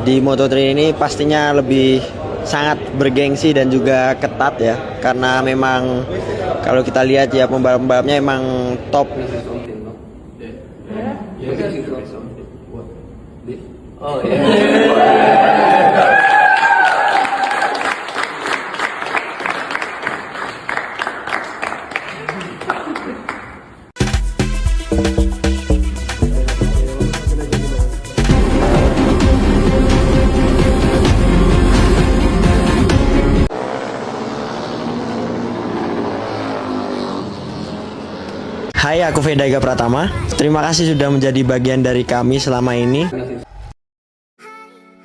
di Moto3 ini pastinya lebih sangat bergengsi dan juga ketat ya, karena memang kalau kita lihat ya pembalap-pembalapnya emang top. Oh yeah. Hai, aku Veda Ega Pratama. Terima kasih sudah menjadi bagian dari kami selama ini.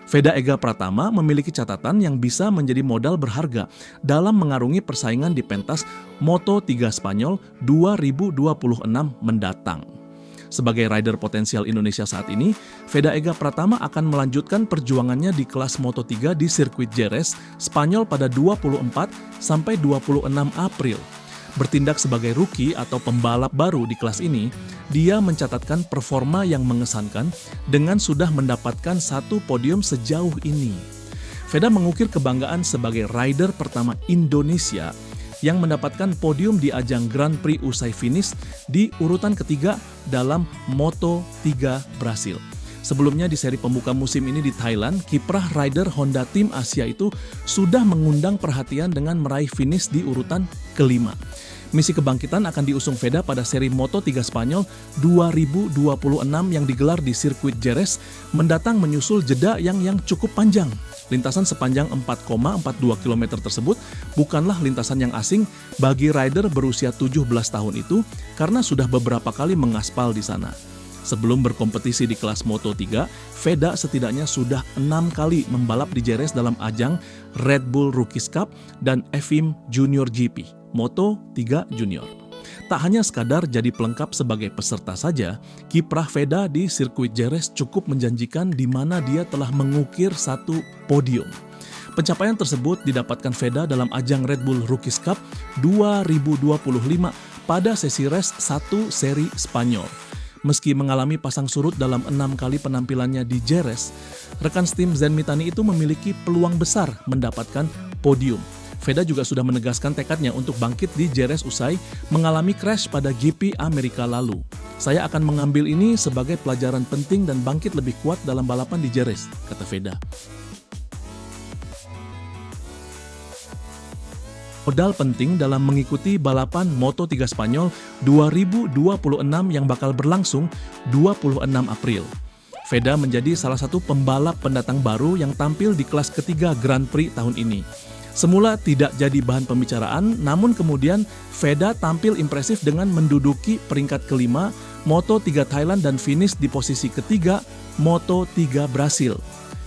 Veda Ega Pratama memiliki catatan yang bisa menjadi modal berharga dalam mengarungi persaingan di pentas Moto3 Spanyol 2026 mendatang. Sebagai rider potensial Indonesia saat ini, Veda Ega Pratama akan melanjutkan perjuangannya di kelas Moto3 di sirkuit Jerez, Spanyol pada 24 sampai 26 April. Bertindak sebagai rookie atau pembalap baru di kelas ini, dia mencatatkan performa yang mengesankan dengan sudah mendapatkan 1 podium sejauh ini. Veda mengukir kebanggaan sebagai rider pertama Indonesia yang mendapatkan podium di ajang Grand Prix usai finish di urutan ketiga dalam Moto3 Brasil. Sebelumnya di seri pembuka musim ini di Thailand, kiprah rider Honda Tim Asia itu sudah mengundang perhatian dengan meraih finish di urutan kelima. Misi kebangkitan akan diusung Veda pada seri Moto3 Spanyol 2026 yang digelar di sirkuit Jerez mendatang menyusul jeda yang cukup panjang. Lintasan sepanjang 4,42 km tersebut bukanlah lintasan yang asing bagi rider berusia 17 tahun itu karena sudah beberapa kali mengaspal di sana. Sebelum berkompetisi di kelas Moto3, Veda setidaknya sudah 6 kali membalap di Jerez dalam ajang Red Bull Rookies Cup dan FIM Junior GP, Moto3 Junior. Tak hanya sekadar jadi pelengkap sebagai peserta saja, kiprah Veda di sirkuit Jerez cukup menjanjikan di mana dia telah mengukir 1 podium. Pencapaian tersebut didapatkan Veda dalam ajang Red Bull Rookies Cup 2025 pada sesi race 1 seri Spanyol. Meski mengalami pasang surut dalam 6 kali penampilannya di Jerez, rekan tim Zen Mitani itu memiliki peluang besar mendapatkan podium. Veda juga sudah menegaskan tekadnya untuk bangkit di Jerez usai mengalami crash pada GP Amerika lalu. Saya akan mengambil ini sebagai pelajaran penting dan bangkit lebih kuat dalam balapan di Jerez, kata Veda. Modal penting dalam mengikuti balapan Moto3 Spanyol 2026 yang bakal berlangsung 26 April. Veda menjadi salah satu pembalap pendatang baru yang tampil di kelas ketiga Grand Prix tahun ini. Semula tidak jadi bahan pembicaraan, namun kemudian Veda tampil impresif dengan menduduki peringkat kelima Moto3 Thailand dan finish di posisi ketiga Moto3 Brasil.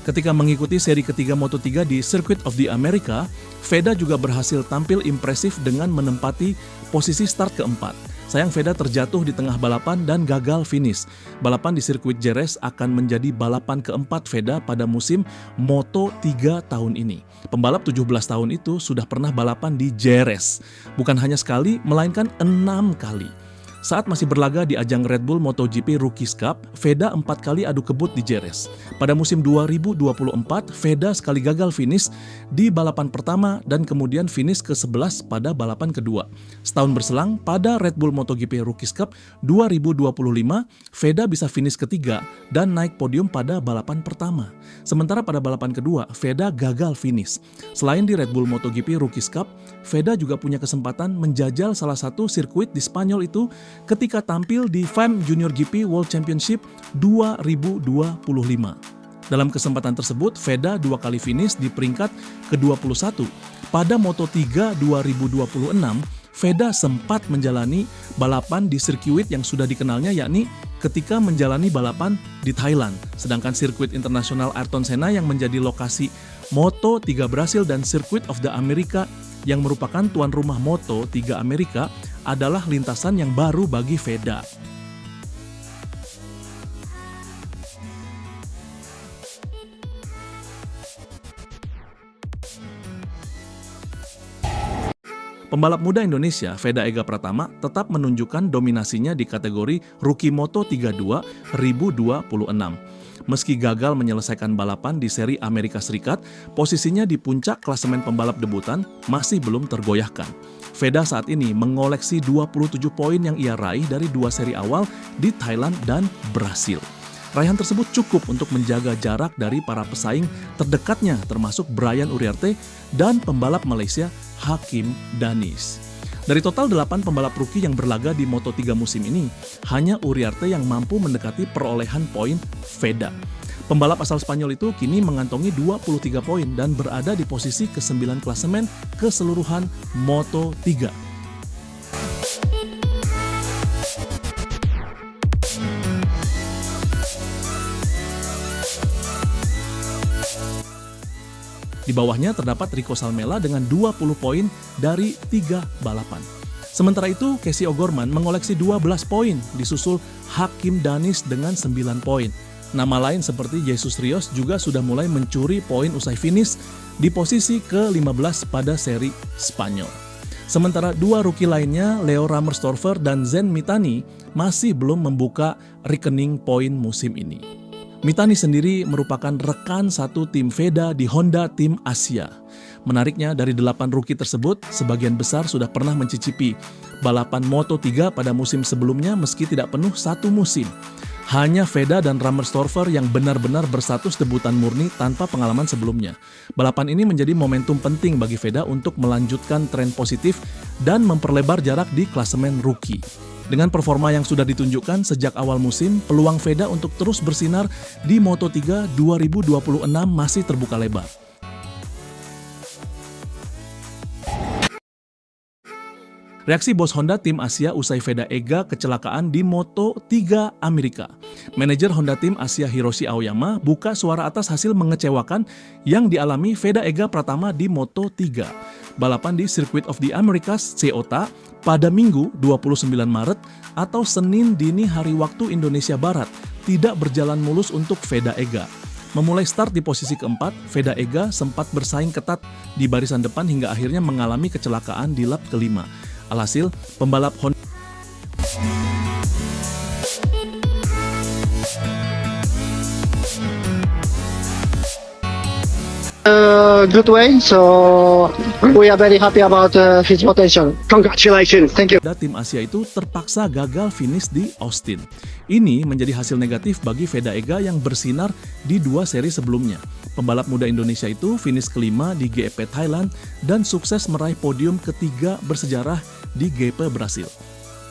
Ketika mengikuti seri ketiga Moto3 di Circuit of the America, Veda juga berhasil tampil impresif dengan menempati posisi start keempat. Sayang Veda terjatuh di tengah balapan dan gagal finish. Balapan di sirkuit Jerez akan menjadi balapan keempat Veda pada musim Moto3 tahun ini. Pembalap 17 tahun itu sudah pernah balapan di Jerez. Bukan hanya sekali, melainkan 6 kali. Saat masih berlaga di ajang Red Bull MotoGP Rookies Cup, Veda 4 kali adu kebut di Jerez. Pada musim 2024, Veda sekali gagal finish di balapan pertama dan kemudian finish ke-11 pada balapan kedua. Setahun berselang, pada Red Bull MotoGP Rookies Cup 2025, Veda bisa finish ketiga dan naik podium pada balapan pertama. Sementara pada balapan kedua, Veda gagal finish. Selain di Red Bull MotoGP Rookies Cup, Veda juga punya kesempatan menjajal salah satu sirkuit di Spanyol itu ketika tampil di FIM Junior GP World Championship 2025. Dalam kesempatan tersebut, Veda 2 kali finish di peringkat ke-21. Pada Moto3 2026, Veda sempat menjalani balapan di sirkuit yang sudah dikenalnya, yakni ketika menjalani balapan di Thailand. Sedangkan sirkuit internasional Ayrton Senna yang menjadi lokasi Moto3 Brasil dan Circuit of the America yang merupakan tuan rumah Moto3 Amerika adalah lintasan yang baru bagi Veda. Pembalap muda Indonesia, Veda Ega Pratama, tetap menunjukkan dominasinya di kategori Rookie Moto32 2026. Meski gagal menyelesaikan balapan di seri Amerika Serikat, posisinya di puncak klasemen pembalap debutan masih belum tergoyahkan. Veda saat ini mengoleksi 27 poin yang ia raih dari 2 seri awal di Thailand dan Brasil. Raihan tersebut cukup untuk menjaga jarak dari para pesaing terdekatnya termasuk Brian Uriarte dan pembalap Malaysia Hakim Danis. Dari total 8 pembalap rookie yang berlaga di Moto3 musim ini, hanya Uriarte yang mampu mendekati perolehan poin Veda. Pembalap asal Spanyol itu kini mengantongi 23 poin dan berada di posisi ke-9 klasemen keseluruhan Moto3. Di bawahnya terdapat Rico Salmela dengan 20 poin dari 3 balapan. Sementara itu, Casey O'Gorman mengoleksi 12 poin, disusul Hakim Danis dengan 9 poin. Nama lain seperti Jesus Rios juga sudah mulai mencuri poin usai finish di posisi ke-15 pada seri Spanyol. Sementara 2 rookie lainnya, Leo Rammerstorfer dan Zen Mitani, masih belum membuka rekening poin musim ini. Mitani sendiri merupakan rekan satu tim Veda di Honda Tim Asia. Menariknya, dari 8 rookie tersebut, sebagian besar sudah pernah mencicipi balapan Moto3 pada musim sebelumnya meski tidak penuh 1 musim. Hanya Veda dan Rammerstorfer yang benar-benar berstatus debutan murni tanpa pengalaman sebelumnya. Balapan ini menjadi momentum penting bagi Veda untuk melanjutkan tren positif dan memperlebar jarak di klasemen rookie. Dengan performa yang sudah ditunjukkan sejak awal musim, peluang Veda untuk terus bersinar di Moto3 2026 masih terbuka lebar. Reaksi bos Honda Tim Asia usai Veda Ega kecelakaan di Moto3 Amerika. Manajer Honda Tim Asia Hiroshi Aoyama buka suara atas hasil mengecewakan yang dialami Veda Ega Pratama di Moto3. Balapan di Circuit of the Americas COTA pada Minggu 29 Maret atau Senin dini hari waktu Indonesia Barat tidak berjalan mulus untuk Veda Ega. Memulai start di posisi keempat, Veda Ega sempat bersaing ketat di barisan depan hingga akhirnya mengalami kecelakaan di lap kelima. Alhasil, pembalap Honda good way, so we are very happy about his potential. Congratulations, thank you. Tim Asia itu terpaksa gagal finish di Austin. Ini menjadi hasil negatif bagi Veda Ega yang bersinar di 2 seri sebelumnya. Pembalap muda Indonesia itu finish kelima di GP Thailand dan sukses meraih podium ketiga bersejarah di GP Brasil.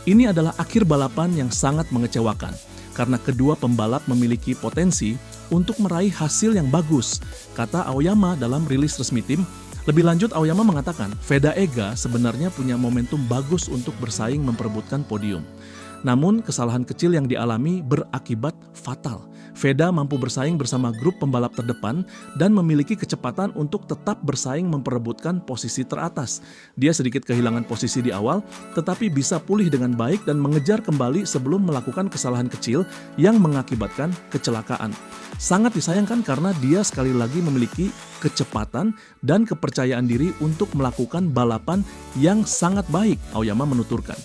Ini adalah akhir balapan yang sangat mengecewakan karena kedua pembalap memiliki potensi untuk meraih hasil yang bagus, kata Aoyama dalam rilis resmi tim. Lebih lanjut, Aoyama mengatakan Veda Ega sebenarnya punya momentum bagus untuk bersaing memperebutkan podium. Namun, kesalahan kecil yang dialami berakibat fatal. Veda mampu bersaing bersama grup pembalap terdepan dan memiliki kecepatan untuk tetap bersaing memperebutkan posisi teratas. Dia sedikit kehilangan posisi di awal, tetapi bisa pulih dengan baik dan mengejar kembali sebelum melakukan kesalahan kecil yang mengakibatkan kecelakaan. Sangat disayangkan karena dia sekali lagi memiliki kecepatan dan kepercayaan diri untuk melakukan balapan yang sangat baik, Aoyama menuturkan.